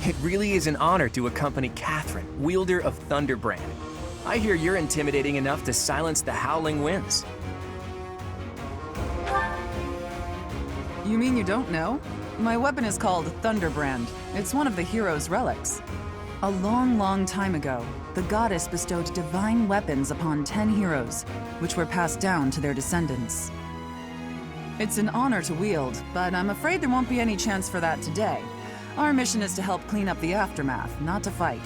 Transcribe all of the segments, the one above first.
It really is an honor to accompany Catherine, wielder of Thunderbrand. I hear you're intimidating enough to silence the howling winds. You mean you don't know? My weapon is called Thunderbrand. It's one of the hero's relics. A long, long time ago, the goddess bestowed divine weapons upon 10 heroes, which were passed down to their descendants. It's an honor to wield, but I'm afraid there won't be any chance for that today. Our mission is to help clean up the aftermath, not to fight.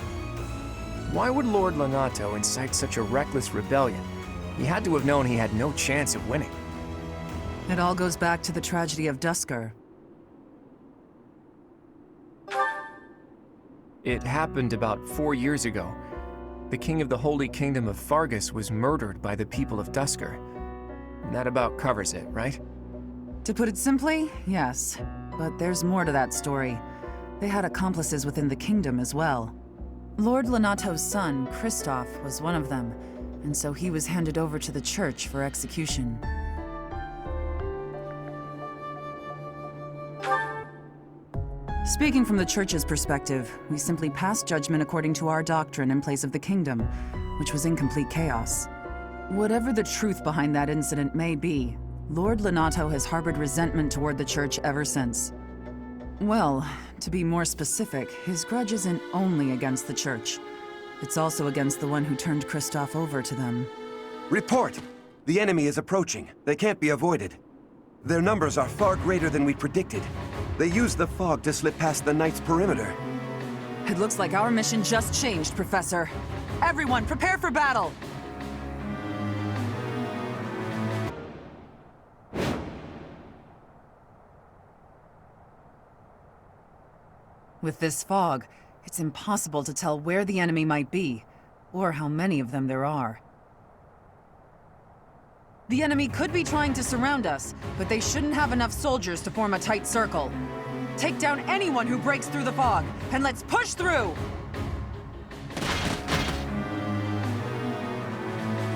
Why would Lord Lonato incite such a reckless rebellion? He had to have known he had no chance of winning. It all goes back to the tragedy of Duscur. It happened about 4 years ago. The king of the Holy Kingdom of Fargus was murdered by the people of Duscur. That about covers it, right? To put it simply, yes. But there's more to that story. They had accomplices within the kingdom as well. Lord Lonato's son, Kristoff, was one of them, and so he was handed over to the church for execution. Speaking from the church's perspective, we simply passed judgment according to our doctrine in place of the kingdom, which was in complete chaos. Whatever the truth behind that incident may be, Lord Lonato has harbored resentment toward the church ever since. Well, to be more specific, his grudge isn't only against the church. It's also against the one who turned Kristoff over to them. Report! The enemy is approaching. They can't be avoided. Their numbers are far greater than we predicted. They used the fog to slip past the Knight's perimeter. It looks like our mission just changed, Professor. Everyone, prepare for battle! With this fog, it's impossible to tell where the enemy might be, or how many of them there are. The enemy could be trying to surround us, but they shouldn't have enough soldiers to form a tight circle. Take down anyone who breaks through the fog, and let's push through!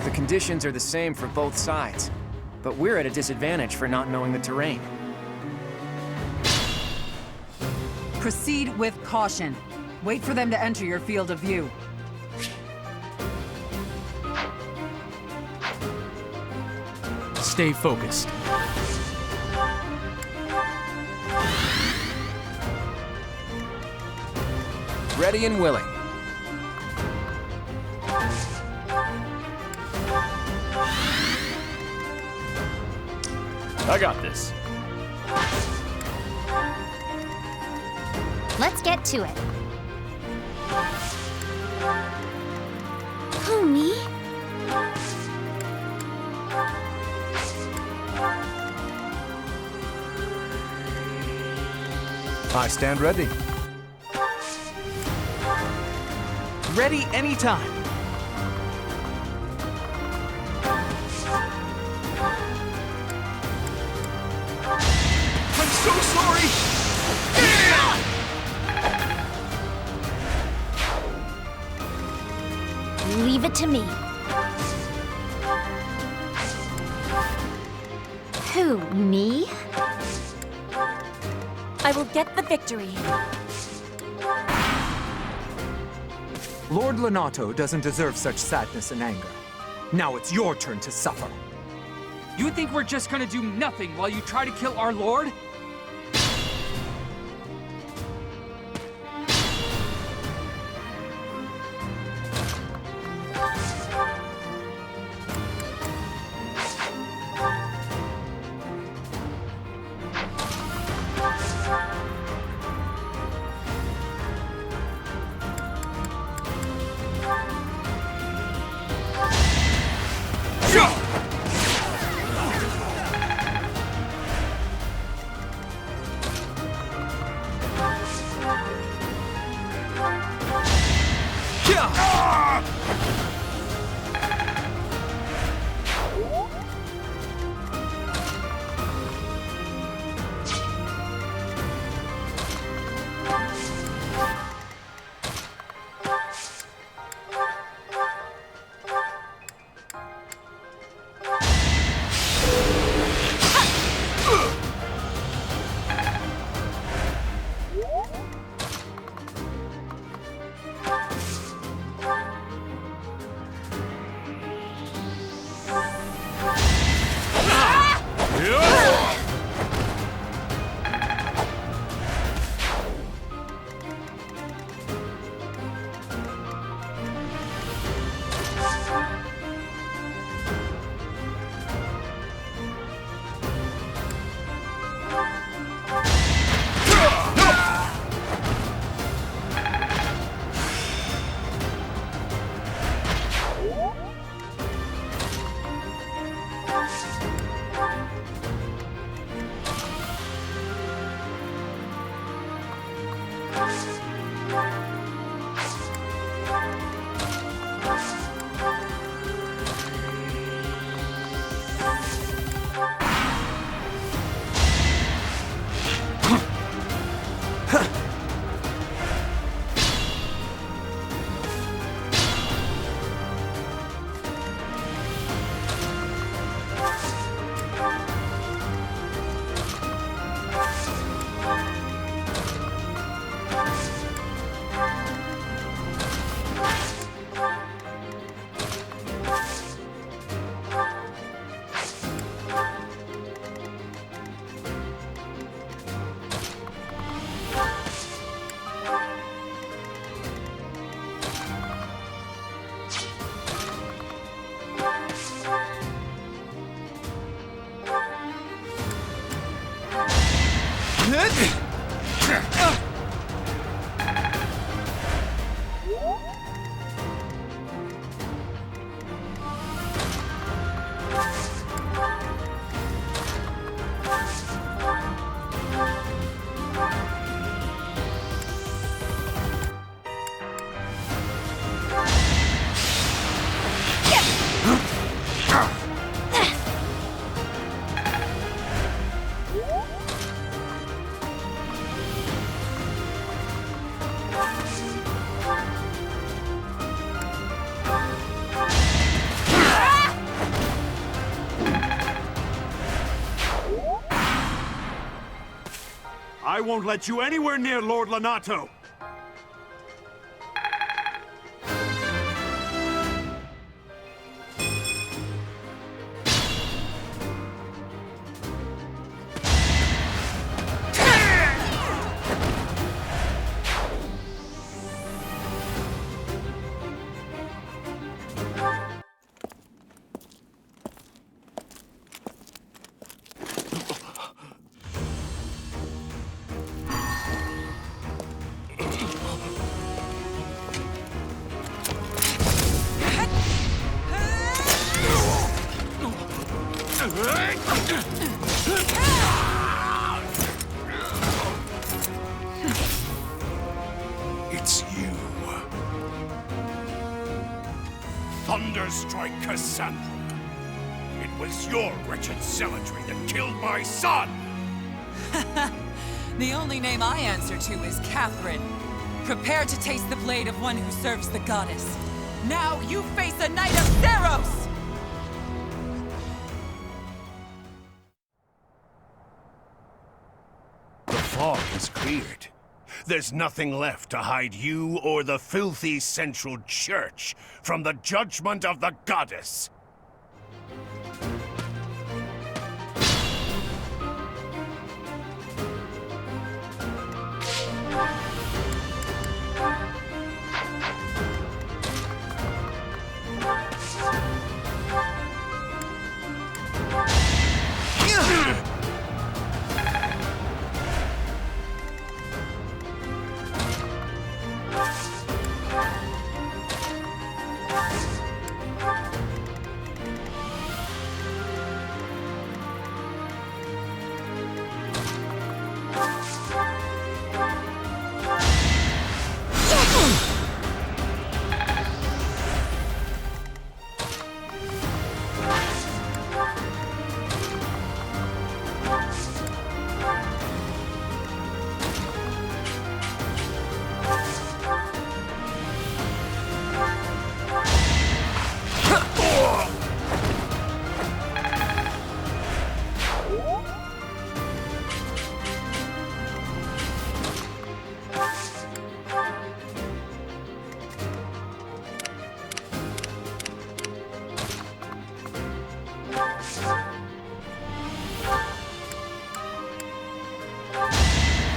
The conditions are the same for both sides, but we're at a disadvantage for not knowing the terrain. Proceed with caution. Wait for them to enter your field of view. Stay focused. Ready and willing. I got this. Let's get to it. Who, me? I stand ready. Ready anytime. I'm so sorry! Leave it to me. Who, me? I will get the victory. Lord Lonato doesn't deserve such sadness and anger. Now it's your turn to suffer. You think we're just gonna do nothing while you try to kill our lord? I won't let you anywhere near Lord Lonato! It's you. Thunderstrike Cassandra. It was your wretched zealotry that killed my son! The only name I answer to is Catherine. Prepare to taste the blade of one who serves the goddess. Now you face a Knight of Theros! The fog is cleared. There's nothing left to hide you or the filthy Central Church from the judgment of the goddess.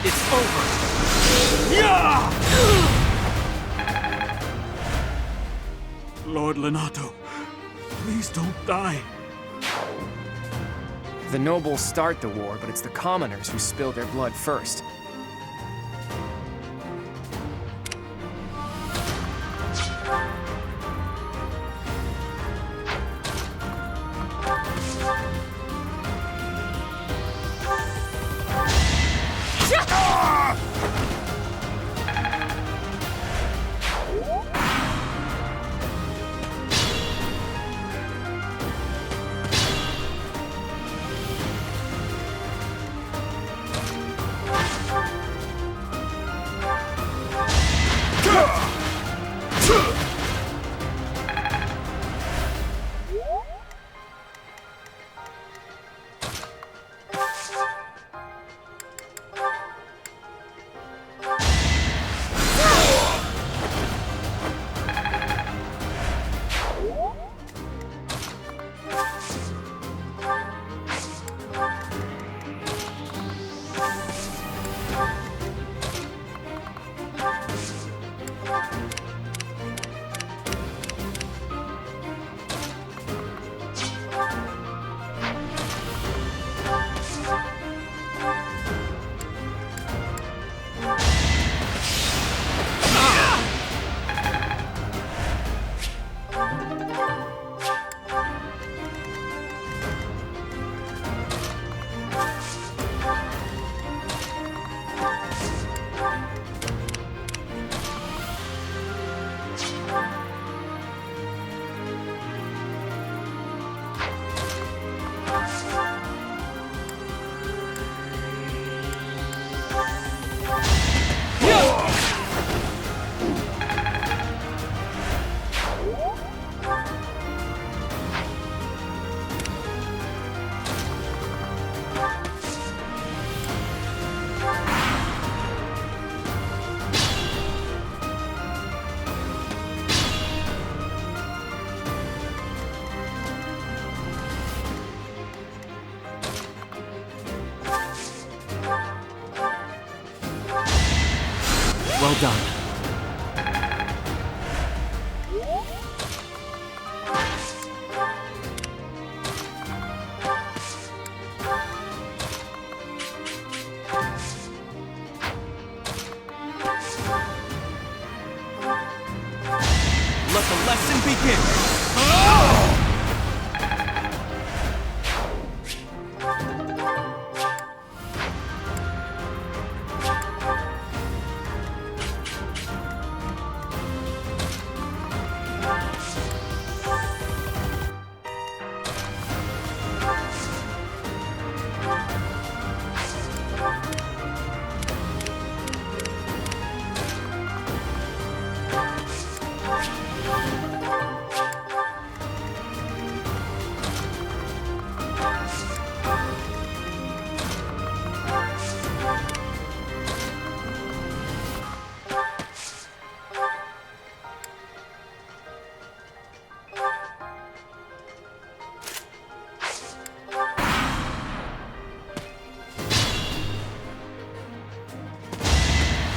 It's over! Lord Lonato, please don't die. The nobles start the war, but it's the commoners who spill their blood first. Well done. Let the lesson begin.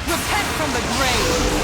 Repent from the grave!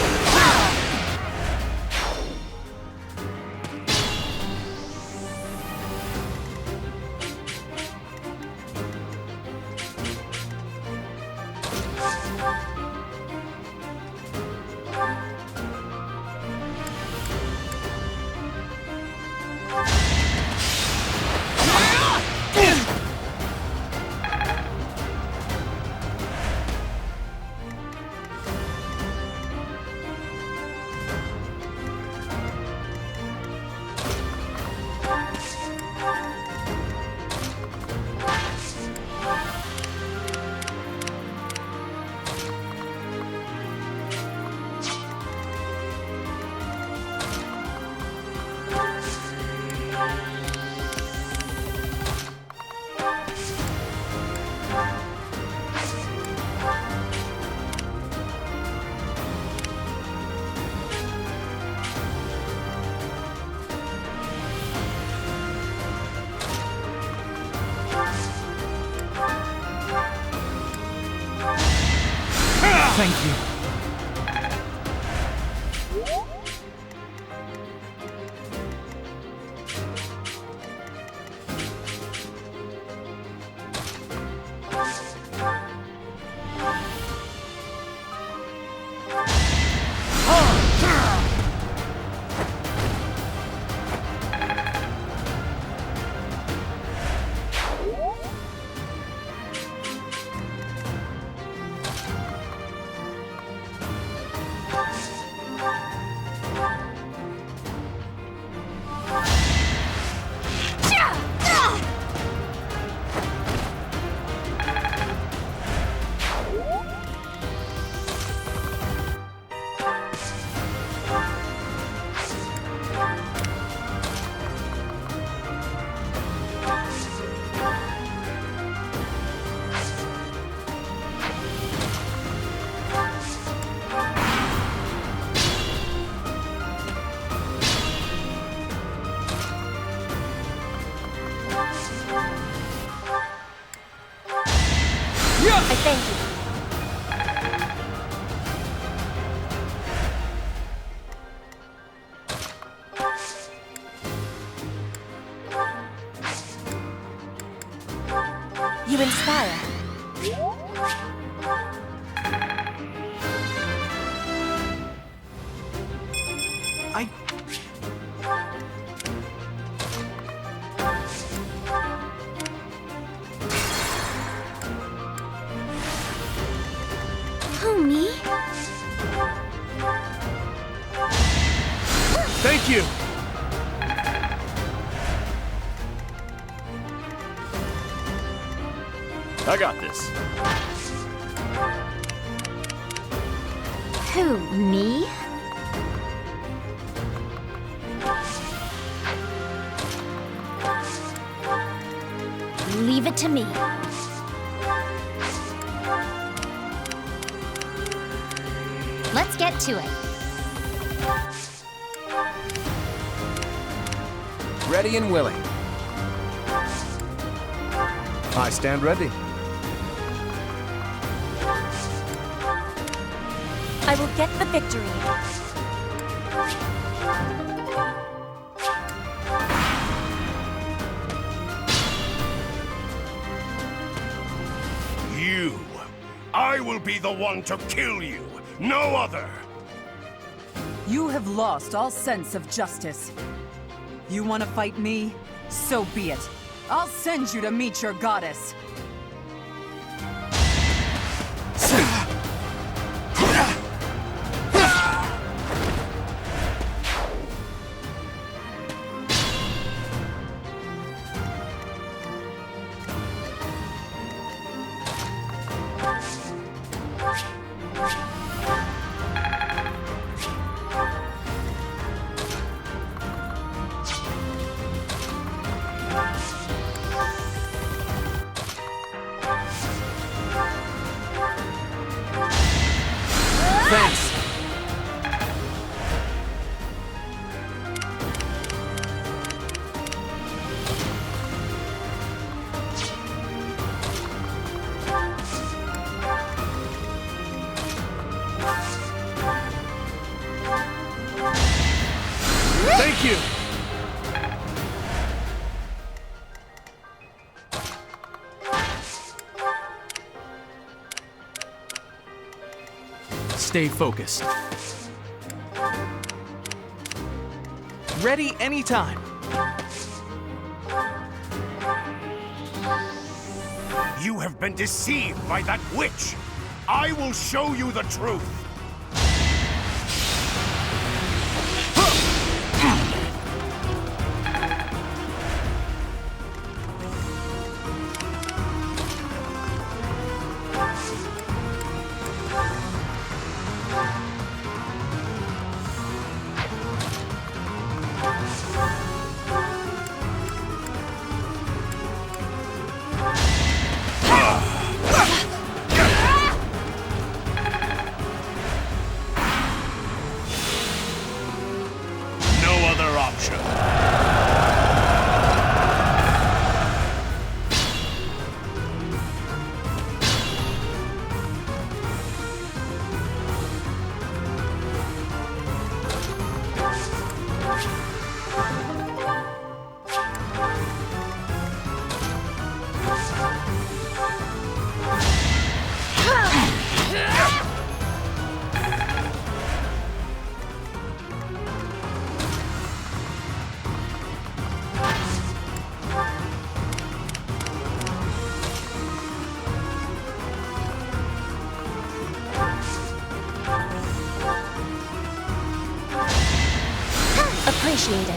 Thank you. I thank you. You inspire. I... Who, me? Thank you! I got this. Who, me? Leave it to me. Let's get to it. Ready and willing. I stand ready. I will get the victory. You. I will be the one to kill you, no other. You have lost all sense of justice. You want to fight me? So be it. I'll send you to meet your goddess. Thanks. Thank you! Stay focused. Ready anytime. You have been deceived by that witch. I will show you the truth. Appreciated.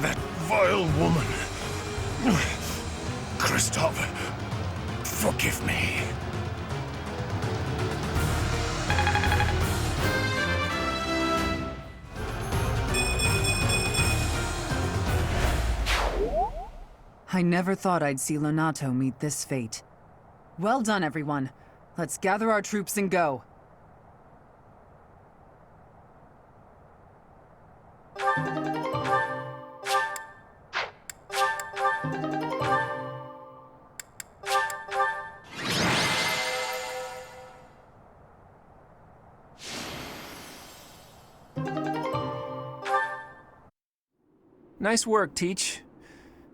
That vile woman. Christoph, forgive me. I never thought I'd see Lonato meet this fate. Well done, everyone. Let's gather our troops and go. Nice work, Teach.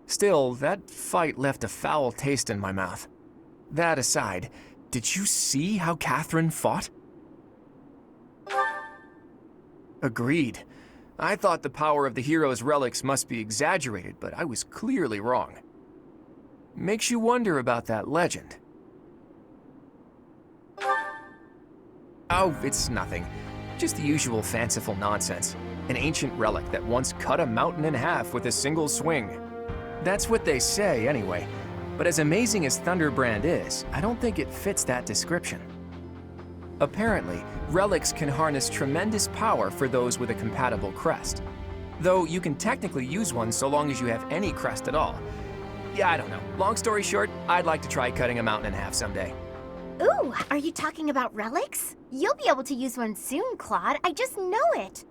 Still, that fight left a foul taste in my mouth. That aside, did you see how Catherine fought? Agreed. I thought the power of the hero's relics must be exaggerated, but I was clearly wrong. Makes you wonder about that legend. Oh, it's nothing. Just the usual fanciful nonsense. An ancient relic that once cut a mountain in half with a single swing. That's what they say, anyway. But as amazing as Thunderbrand is, I don't think it fits that description. Apparently, relics can harness tremendous power for those with a compatible crest. Though you can technically use one so long as you have any crest at all. Yeah, I don't know. Long story short, I'd like to try cutting a mountain in half someday. Ooh, are you talking about relics? You'll be able to use one soon, Claude. I just know it.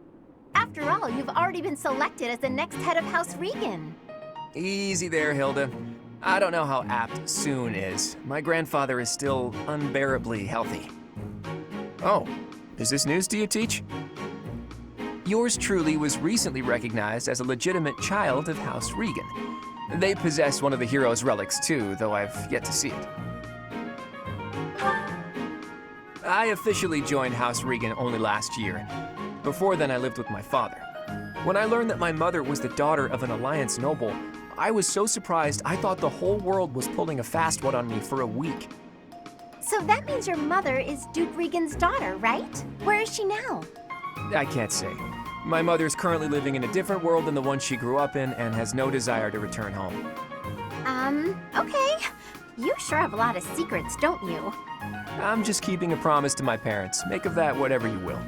After all, you've already been selected as the next head of House Regan. Easy there, Hilda. I don't know how apt soon is. My grandfather is still unbearably healthy. Oh, is this news to you, Teach? Yours truly was recently recognized as a legitimate child of House Regan. They possess one of the hero's relics too, though I've yet to see it. I officially joined House Regan only last year. Before then, I lived with my father. When I learned that my mother was the daughter of an Alliance noble, I was so surprised I thought the whole world was pulling a fast one on me for a week. So that means your mother is Duke Regan's daughter, right? Where is she now? I can't say. My mother's currently living in a different world than the one she grew up in and has no desire to return home. Okay. You sure have a lot of secrets, don't you? I'm just keeping a promise to my parents. Make of that whatever you will.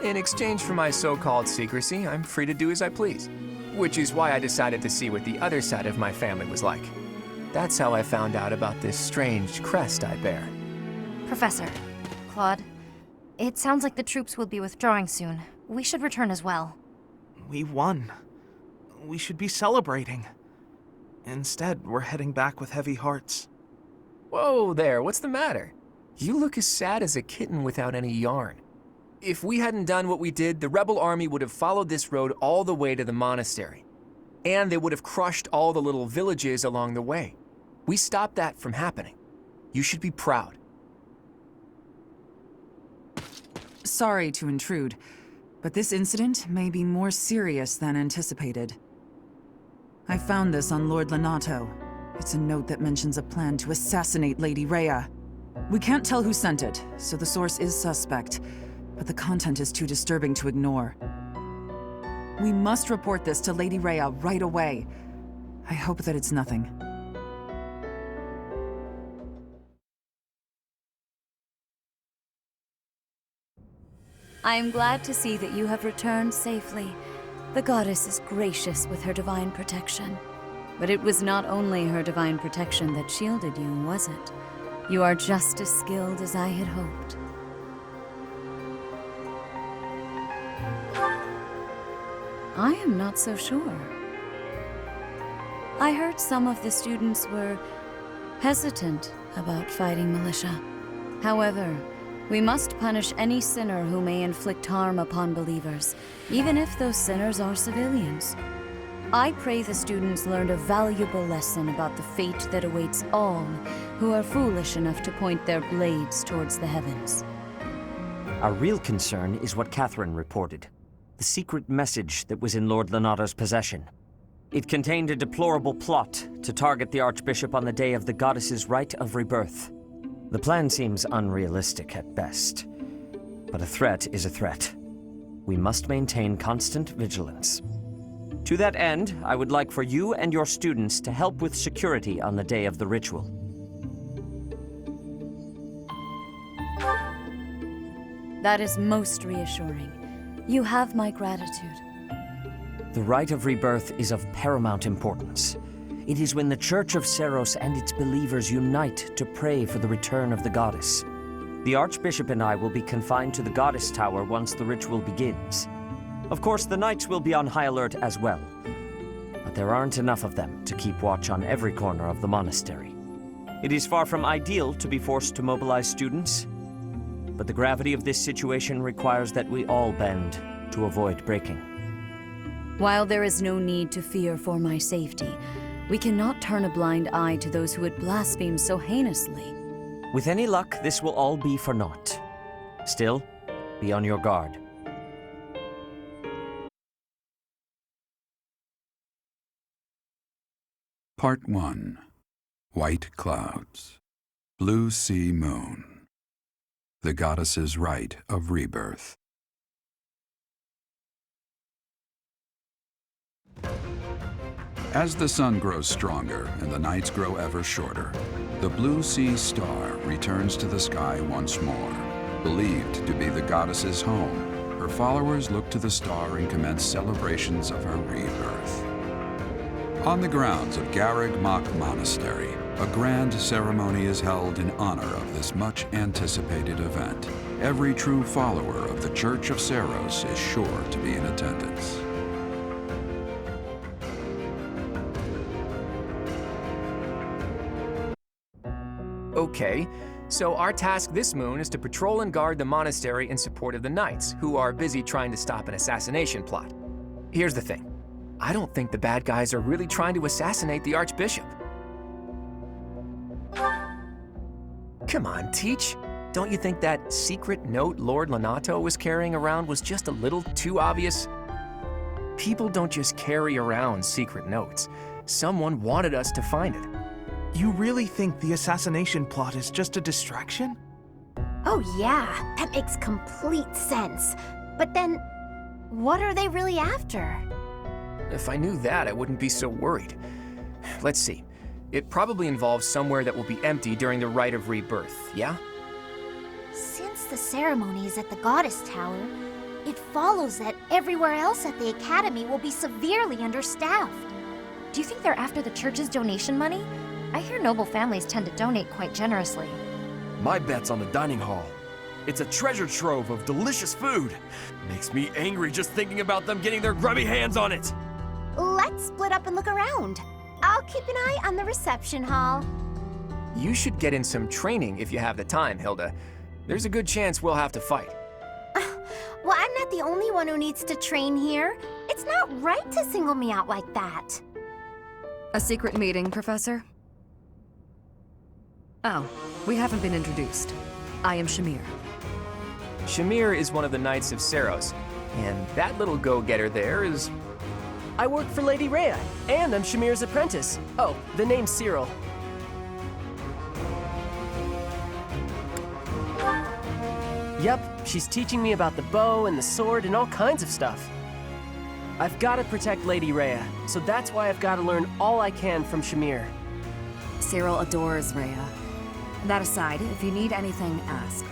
In exchange for my so-called secrecy, I'm free to do as I please. Which is why I decided to see what the other side of my family was like. That's how I found out about this strange crest I bear. Professor, Claude, it sounds like the troops will be withdrawing soon. We should return as well. We won. We should be celebrating. Instead, we're heading back with heavy hearts. Whoa there, what's the matter? You look as sad as a kitten without any yarn. If we hadn't done what we did, the rebel army would have followed this road all the way to the monastery. And they would have crushed all the little villages along the way. We stopped that from happening. You should be proud. Sorry to intrude, but this incident may be more serious than anticipated. I found this on Lord Lenato. It's a note that mentions a plan to assassinate Lady Rhea. We can't tell who sent it, so the source is suspect, but the content is too disturbing to ignore. We must report this to Lady Rhea right away. I hope that it's nothing. I am glad to see that you have returned safely. The goddess is gracious with her divine protection. But it was not only her divine protection that shielded you, was it? You are just as skilled as I had hoped. I am not so sure. I heard some of the students were hesitant about fighting militia. However, we must punish any sinner who may inflict harm upon believers, even if those sinners are civilians. I pray the students learned a valuable lesson about the fate that awaits all who are foolish enough to point their blades towards the heavens. Our real concern is what Catherine reported. The secret message that was in Lord Lenato's possession. It contained a deplorable plot to target the Archbishop on the day of the goddess's rite of rebirth. The plan seems unrealistic at best, but a threat is a threat. We must maintain constant vigilance. To that end, I would like for you and your students to help with security on the day of the ritual. That is most reassuring. You have my gratitude. The rite of rebirth is of paramount importance. It is when the Church of Seros and its believers unite to pray for the return of the goddess. The Archbishop and I will be confined to the Goddess Tower once the ritual begins. Of course, the Knights will be on high alert as well. But there aren't enough of them to keep watch on every corner of the monastery. It is far from ideal to be forced to mobilize students, but the gravity of this situation requires that we all bend to avoid breaking. While there is no need to fear for my safety, we cannot turn a blind eye to those who would blaspheme so heinously. With any luck, this will all be for naught. Still, be on your guard. Part 1. White Clouds. Blue Sea Moon. The Goddess's Rite of Rebirth. As the sun grows stronger and the nights grow ever shorter, the Blue Sea Star returns to the sky once more. Believed to be the goddess's home, her followers look to the star and commence celebrations of her rebirth. On the grounds of Garrig Mach Monastery, a grand ceremony is held in honor of this much-anticipated event. Every true follower of the Church of Seros is sure to be in attendance. Okay, so our task this moon is to patrol and guard the monastery in support of the Knights, who are busy trying to stop an assassination plot. Here's the thing. I don't think the bad guys are really trying to assassinate the Archbishop. Come on, Teach. Don't you think that secret note Lord Lonato was carrying around was just a little too obvious? People don't just carry around secret notes. Someone wanted us to find it. You really think the assassination plot is just a distraction? Oh yeah, that makes complete sense. But then, what are they really after? If I knew that, I wouldn't be so worried. Let's see. It probably involves somewhere that will be empty during the Rite of Rebirth, yeah? Since the ceremony is at the Goddess Tower, it follows that everywhere else at the Academy will be severely understaffed. Do you think they're after the church's donation money? I hear noble families tend to donate quite generously. My bet's on the dining hall. It's a treasure trove of delicious food. Makes me angry just thinking about them getting their grubby hands on it. Let's split up and look around. I'll keep an eye on the reception hall. You should get in some training if you have the time, Hilda. There's a good chance we'll have to fight. Well, I'm not the only one who needs to train here. It's not right to single me out like that. A secret meeting, Professor? Oh, we haven't been introduced. I am Shamir. Shamir is one of the Knights of Seros, and that little go-getter there is... I work for Lady Rhea, and I'm Shamir's apprentice. Oh, the name's Cyril. Yep, she's teaching me about the bow and the sword and all kinds of stuff. I've got to protect Lady Rhea, so that's why I've got to learn all I can from Shamir. Cyril adores Rhea. That aside, if you need anything, ask.